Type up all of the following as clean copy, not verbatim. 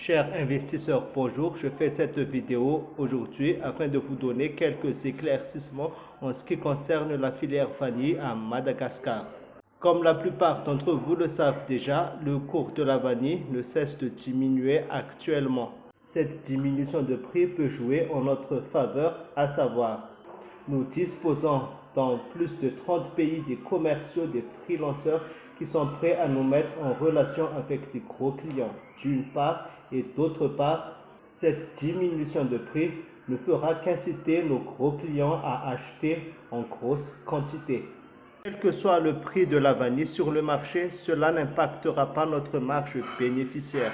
Chers investisseurs, bonjour. Je fais cette vidéo aujourd'hui afin de vous donner quelques éclaircissements en ce qui concerne la filière vanille à Madagascar. Comme la plupart d'entre vous le savent déjà, le cours de la vanille ne cesse de diminuer actuellement. Cette diminution de prix peut jouer en notre faveur, à savoir, nous disposons dans plus de 30 pays des commerciaux, des freelanceurs qui sont prêts à nous mettre en relation avec des gros clients, d'une part, et d'autre part, cette diminution de prix ne fera qu'inciter nos gros clients à acheter en grosse quantité. Quel que soit le prix de la vanille sur le marché, cela n'impactera pas notre marge bénéficiaire.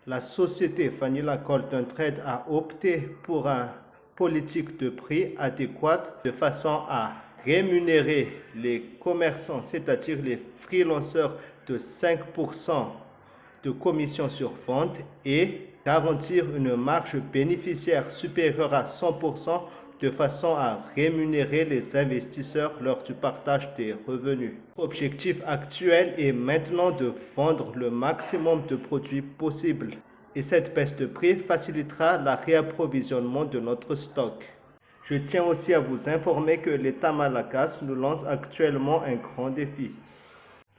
La société Vanilla Golden Trade a opté pour une politique de prix adéquate de façon à rémunérer les commerçants, c'est-à-dire les freelancers, de 5% de commission sur vente et garantir une marge bénéficiaire supérieure à 100% de façon à rémunérer les investisseurs lors du partage des revenus. L'objectif actuel est maintenant de vendre le maximum de produits possible et cette baisse de prix facilitera le réapprovisionnement de notre stock. Je tiens aussi à vous informer que l'État malagasy nous lance actuellement un grand défi.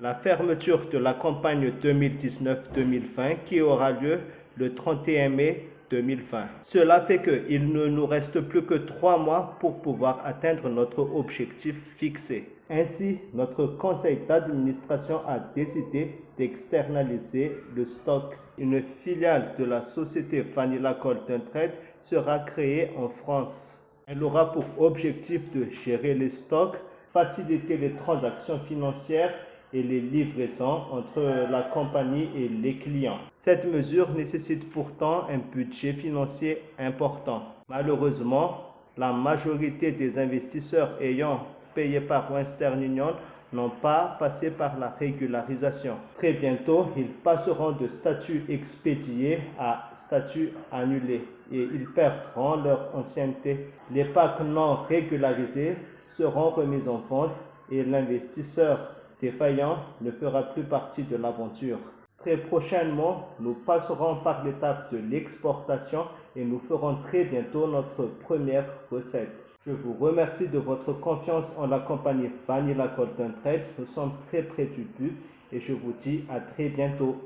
La fermeture de la campagne 2019-2020 qui aura lieu le 31 mai 2020. Cela fait qu'il ne nous reste plus que 3 mois pour pouvoir atteindre notre objectif fixé. Ainsi, notre conseil d'administration a décidé d'externaliser le stock. Une filiale de la société Vanilla Golden Trade sera créée en France. Elle aura pour objectif de gérer les stocks, faciliter les transactions financières et les livraisons entre la compagnie et les clients. Cette mesure nécessite pourtant un budget financier important. Malheureusement, la majorité des investisseurs ayant payé par Western Union n'ont pas passé par la régularisation. Très bientôt, ils passeront de statut expédié à statut annulé et ils perdront leur ancienneté. Les packs non régularisés seront remis en vente et l'investisseur défaillant ne fera plus partie de l'aventure. Très prochainement, nous passerons par l'étape de l'exportation et nous ferons très bientôt notre première recette. Je vous remercie de votre confiance en la compagnie Vanilla Golden Trade. Nous sommes très près du but et je vous dis à très bientôt.